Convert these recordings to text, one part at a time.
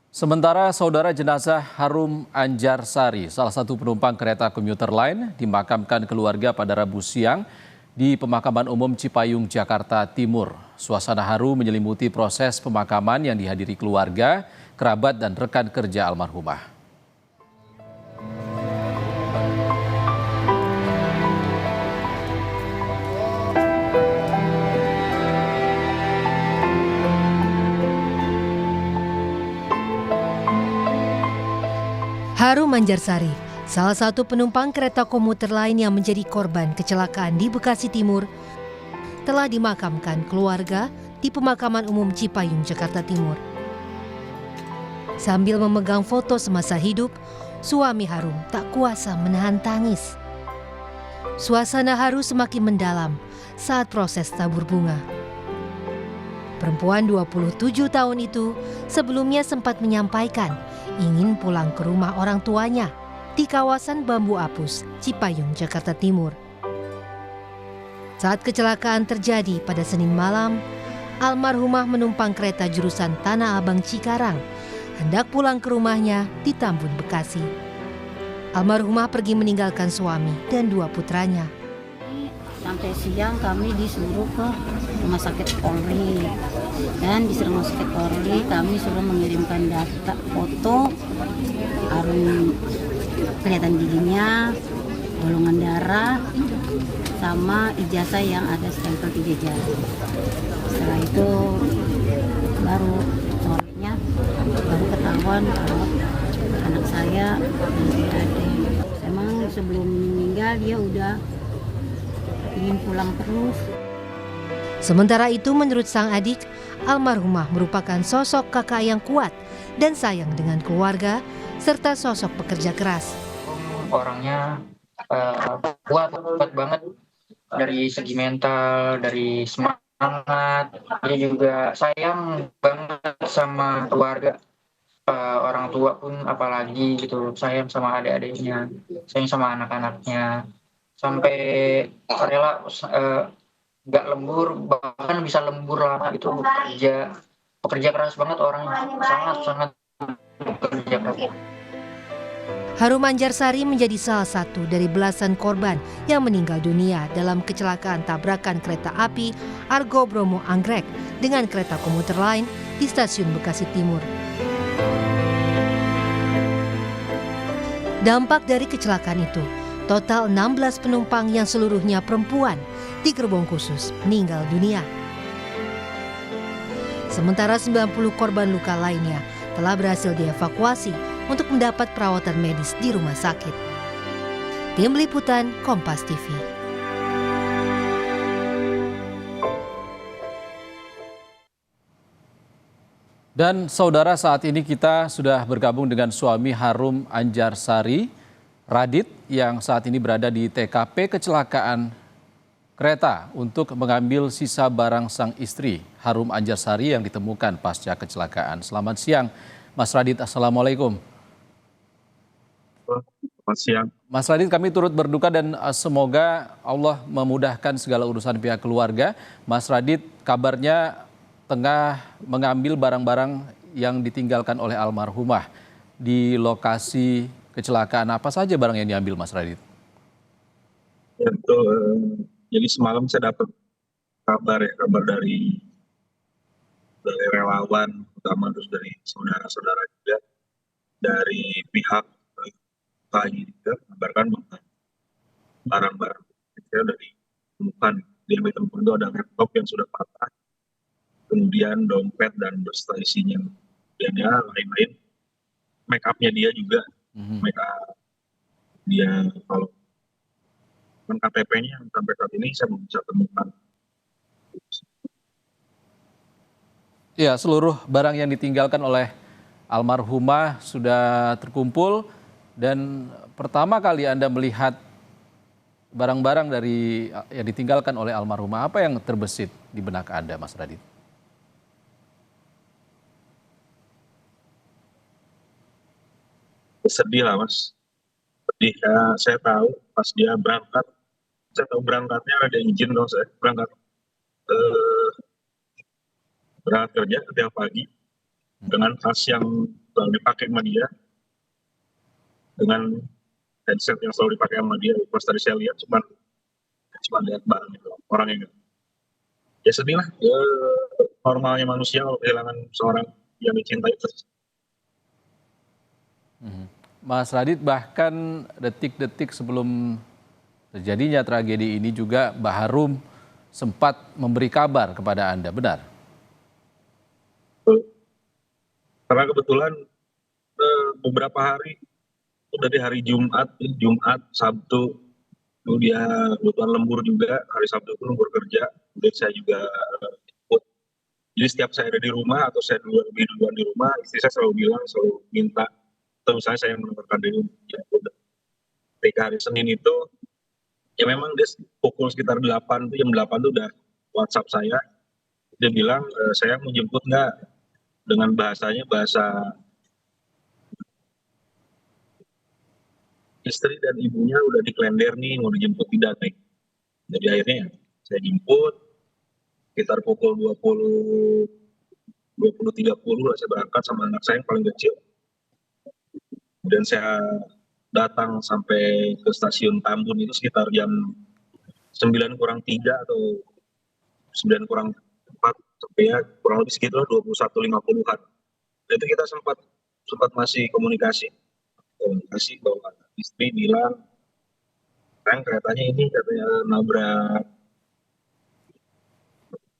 Sementara saudara jenazah Harum Anjarsari, salah satu penumpang kereta komuter lain, dimakamkan keluarga pada Rabu siang di Pemakaman Umum Cipayung, Jakarta Timur. Suasana haru menyelimuti proses pemakaman yang dihadiri keluarga, kerabat, dan rekan kerja almarhumah. Harum Anjarsari, salah satu penumpang kereta komuter lain yang menjadi korban kecelakaan di Bekasi Timur, telah dimakamkan keluarga di Pemakaman Umum Cipayung, Jakarta Timur. Sambil memegang foto semasa hidup, suami Harum tak kuasa menahan tangis. Suasana haru semakin mendalam saat proses tabur bunga. Perempuan 27 tahun itu sebelumnya sempat menyampaikan ingin pulang ke rumah orang tuanya di kawasan Bambu Apus, Cipayung, Jakarta Timur. Saat kecelakaan terjadi pada Senin malam, almarhumah menumpang kereta jurusan Tanah Abang Cikarang, hendak pulang ke rumahnya di Tambun, Bekasi. Almarhumah pergi meninggalkan suami dan 2 putranya. Sampai siang kami disuruh ke rumah sakit Polri, dan di rumah sakit Polri kami suruh mengirimkan data foto Harum, kelihatan giginya, golongan darah, sama ijazah yang ada stempel 3 jari. Setelah itu baru sorenya baru ketahuan kalau anak saya ada. Emang sebelum meninggal dia udah ingin pulang terus. Sementara itu menurut sang adik, almarhumah merupakan sosok kakak yang kuat dan sayang dengan keluarga serta sosok pekerja keras. Orangnya kuat banget dari segi mental, dari semangat. Dia juga sayang banget sama keluarga, orang tua pun apalagi gitu, sayang sama adik-adiknya, sayang sama anak-anaknya, sampai rela nggak lembur, bahkan bisa lembur lama itu pekerja keras banget orangnya, sangat pekerja keras. Harum Anjarsari menjadi salah satu dari belasan korban yang meninggal dunia dalam kecelakaan tabrakan kereta api Argo Bromo Anggrek dengan kereta komuter lain di stasiun Bekasi Timur. Dampak dari kecelakaan itu, total 16 penumpang yang seluruhnya perempuan di gerbong khusus meninggal dunia. Sementara 90 korban luka lainnya telah berhasil dievakuasi untuk mendapat perawatan medis di rumah sakit. Tim Liputan Kompas TV. Dan saudara, saat ini kita sudah bergabung dengan suami Harum Anjarsari, Radit, yang saat ini berada di TKP kecelakaan kereta untuk mengambil sisa barang sang istri, Harum Anjarsari, yang ditemukan pasca kecelakaan. Selamat siang, Mas Radit. Assalamualaikum. Selamat siang. Mas Radit, kami turut berduka dan semoga Allah memudahkan segala urusan pihak keluarga. Mas Radit, kabarnya tengah mengambil barang-barang yang ditinggalkan oleh almarhumah di lokasi kecelakaan. Apa saja barang yang diambil, Mas Radit? Ya, betul. Jadi semalam saya dapat kabar dari relawan, terutama terus dari saudara-saudara juga, dari pihak KAI juga mengabarkan bahwa barang-barang saya dari ditemukan. Di yang ditemukan itu ada laptop yang sudah patah, kemudian dompet dan beserta isinya, dan ya lain-lain, make up-nya dia juga, make up dia, kalau KTP-nya sampai saat ini saya belum bisa temukan. Ya, seluruh barang yang ditinggalkan oleh almarhumah sudah terkumpul, dan pertama kali Anda melihat barang-barang yang ditinggalkan oleh almarhumah, apa yang terbesit di benak Anda, Mas Radit? Sedih lah, Mas. Sedih ya, saya tahu pas dia berangkat, saya tahu berangkatnya ada izin dong, saya berangkat kerja setiap pagi dengan tas yang selalu dipakai sama dia, dengan headset yang selalu dipakai sama dia. Pas tadi saya lihat cuma lihat barang itu orangnya gitu. Ya sedih lah, ya, normalnya manusia kalau kehilangan seorang yang dicintai. Mas Radit, bahkan detik-detik sebelum terjadinya tragedi ini juga Mbah Harum sempat memberi kabar kepada Anda, benar? Karena kebetulan beberapa hari dari hari Jumat, Sabtu, itu dia kebetulan lembur juga, hari Sabtu itu lembur kerja, kemudian saya juga ikut. Jadi setiap saya ada di rumah atau saya lebih duluan di rumah, istri saya selalu minta, atau misalnya saya menemukan diri, ya udah. Ketika hari Senin itu, ya memang dia pukul sekitar 8, jam 8 itu udah WhatsApp saya, dia bilang, saya mau jemput nggak, dengan bahasanya bahasa istri dan ibunya udah di kalender nih, mau dijemput tidak nih. Jadi akhirnya ya, saya jemput sekitar pukul 20.30 lah, saya berangkat sama anak saya yang paling kecil. Dan saya datang sampai ke stasiun Tambun itu sekitar jam 9:03 atau 9:04, sampai ya kurang lebih sekitar 21.50-an. Itu kita sempat masih komunikasi bahwa istri bilang, kan keretanya ini katanya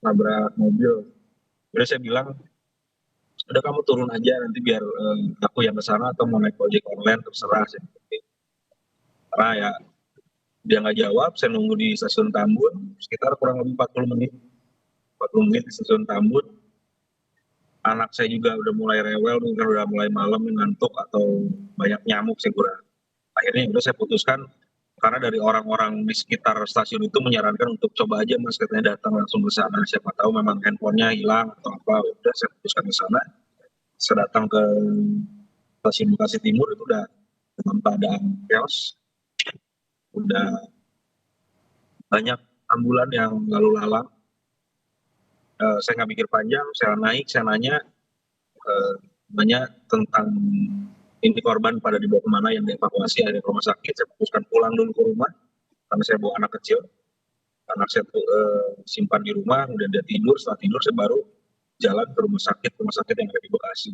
nabrak mobil. Jadi saya bilang, udah kamu turun aja, nanti biar aku yang ke sana atau mau naik ojek online terserah. Karena ya dia nggak jawab, saya nunggu di stasiun Tambun sekitar kurang lebih 40 menit di stasiun Tambun. Anak saya juga udah mulai rewel, mungkin udah mulai malam, ngantuk atau banyak nyamuk sih kurang. Akhirnya udah saya putuskan, karena dari orang-orang di sekitar stasiun itu menyarankan untuk coba aja Mas, katanya datang langsung ke sana, siapa tahu memang handphonenya hilang atau apa. Udah saya putuskan ke sana. Saya datang ke stasiun Bekasi Timur itu udah dalam keadaan chaos, udah banyak ambulan yang lalu lalang. Saya nggak mikir panjang, saya naik, saya nanya banyak tentang ini korban pada dibawa kemana, yang dievakuasi ada di rumah sakit. Saya putuskan pulang dulu ke rumah karena saya bawa anak kecil. Anak saya simpan di rumah, kemudian dia tidur. Setelah tidur saya baru jalan ke rumah sakit yang ada di Bekasi.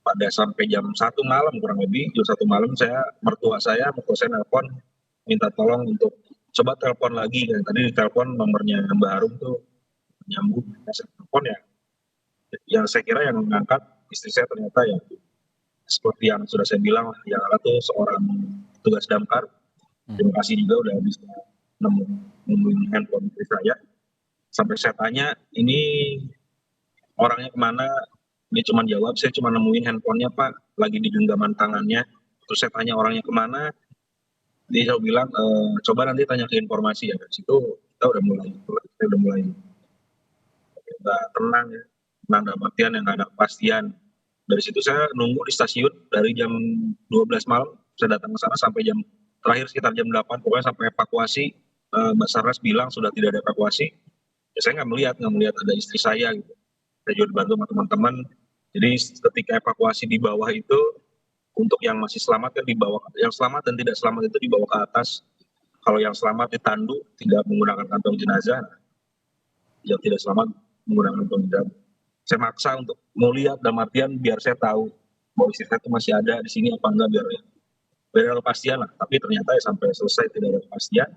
Pada sampai jam 1 malam, kurang lebih jam 1 malam, mertua saya nelpon minta tolong untuk coba telepon lagi. Dan tadi ditelepon nomornya Mbak Harum tuh nyambung, saya telepon ya. Yang saya kira yang mengangkat istri saya, ternyata ya seperti yang sudah saya bilang, yang ada tuh seorang tugas damkar. Terima kasih juga udah bisa nemuin handphone istri saya. Sampai saya tanya, ini orangnya kemana? Dia cuma jawab, saya cuma nemuin handphonenya Pak, lagi di genggaman tangannya. Terus saya tanya orangnya kemana? Dia bilang, coba nanti tanya ke informasi ya. Dari situ kita udah mulai nggak tenang ya, dalam artian yang nggak ada kepastian. Dari situ saya nunggu di stasiun dari jam 12 malam, saya datang ke sana sampai terakhir sekitar jam 8, pokoknya sampai evakuasi. Basarnas bilang sudah tidak ada evakuasi. Ya, saya nggak melihat ada istri saya gitu. Saya juga dibantu sama teman-teman. Jadi ketika evakuasi di bawah itu, untuk yang masih selamat kan dibawa, yang selamat dan tidak selamat itu dibawa ke atas. Kalau yang selamat ditandu, tidak menggunakan kantong jenazah. Yang tidak selamat menggunakan kantong jenazah. Saya maksa untuk mau lihat, dalam artian biar saya tahu bahwa istri saya itu masih ada di sini apa enggak, biar ada kepastian lah. Tapi ternyata ya sampai selesai tidak ada kepastian.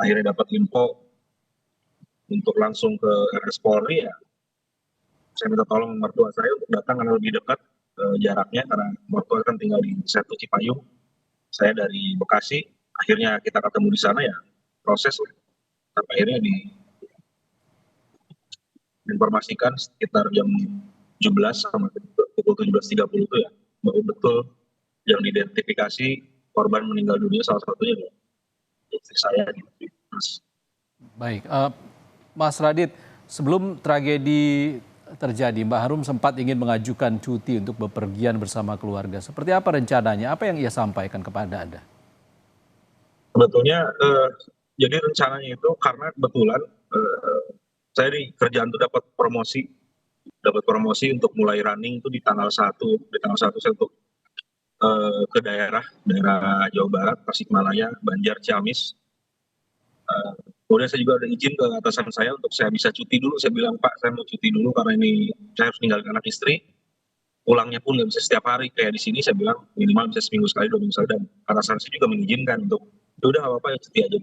Akhirnya dapat info untuk langsung ke RS Polri ya. Saya minta tolong mertua saya untuk datang karena lebih dekat jaraknya, karena mertua kan tinggal di Setu Cipayung. Saya dari Bekasi, akhirnya kita ketemu di sana ya, proses lah. Sampai akhirnya diinformasikan sekitar jam 17 sama pukul 17.30 itu ya, baru betul yang diidentifikasi korban meninggal dunia, salah satunya istri saya gitu. Baik, Mas Radit, sebelum tragedi terjadi, Mbak Harum sempat ingin mengajukan cuti untuk bepergian bersama keluarga. Seperti apa rencananya? Apa yang ia sampaikan kepada Anda? Sebetulnya jadi rencananya itu karena kebetulan saya di kerjaan itu dapat promosi dapat promosi untuk mulai running itu di tanggal 1. Di tanggal 1 saya untuk ke daerah Jawa Barat, Tasikmalaya, Banjar, Ciamis. Kemudian saya juga ada izin ke atasan saya untuk saya bisa cuti dulu. Saya bilang, Pak, saya mau cuti dulu karena ini saya harus ninggalin anak istri. Pulangnya pun nggak bisa setiap hari kayak di sini. Saya bilang minimal bisa seminggu sekali, 2 minggu sekali. Dan atasan saya juga mengizinkan untuk, ya udah nggak apa-apa ya cuti aja.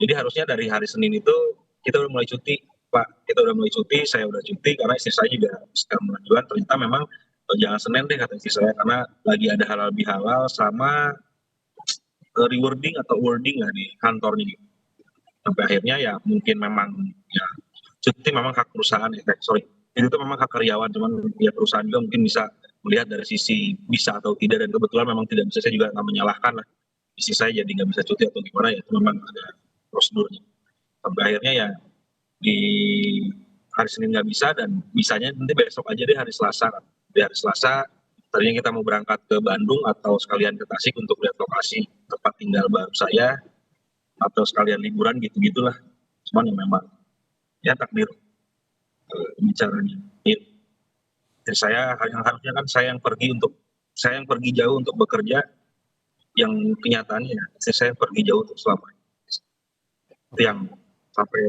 Jadi harusnya dari hari Senin itu kita udah mulai cuti, Pak. Kita udah mulai cuti, saya udah cuti karena istri saya juga sedang mengajukan. Ternyata memang jangan Senin deh kata istri saya karena lagi ada halal bihalal sama rewarding atau wording lah di kantornya gitu. Sampai akhirnya ya mungkin memang ya cuti memang hak perusahaan ya, sorry. Itu memang hak karyawan, cuman ya perusahaan juga mungkin bisa melihat dari sisi bisa atau tidak, dan kebetulan memang tidak bisa, saya juga nggak menyalahkan lah. Istri saya jadi nggak bisa cuti atau gimana ya, itu memang ada prosedurnya. Sampai akhirnya ya di hari Senin nggak bisa dan bisanya nanti besok aja deh hari Selasa. Di hari Selasa tadinya kita mau berangkat ke Bandung atau sekalian ke Tasik untuk lihat lokasi tempat tinggal baru saya atau sekalian liburan gitu-gitulah. Cuman ya memang ya takdir bicaranya. Jadi saya yang harusnya kan saya yang pergi jauh untuk bekerja, yang kenyataannya saya pergi jauh untuk selama itu yang sampai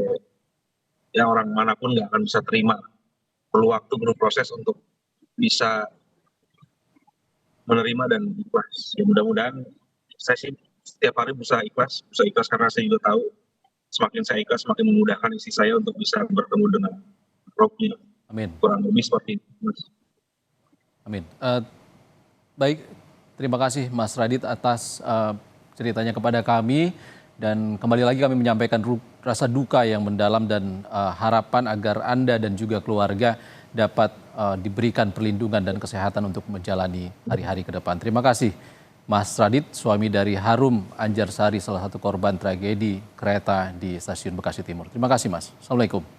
ya orang manapun nggak akan bisa terima, perlu waktu, perlu proses untuk bisa menerima dan ikhlas. Ya mudah-mudahan saya sih setiap hari berusaha ikhlas karena saya juga tahu semakin saya ikhlas semakin memudahkan istri saya untuk bisa bertemu dengan Rocky. Amin. Kurang lebih seperti itu. Amin. Baik, terima kasih Mas Radit atas ceritanya kepada kami, dan kembali lagi kami menyampaikan rasa duka yang mendalam dan harapan agar Anda dan juga keluarga dapat diberikan perlindungan dan kesehatan untuk menjalani hari-hari ke depan. Terima kasih Mas Radit, suami dari Harum Anjarsari, salah satu korban tragedi kereta di Stasiun Bekasi Timur. Terima kasih Mas. Assalamualaikum.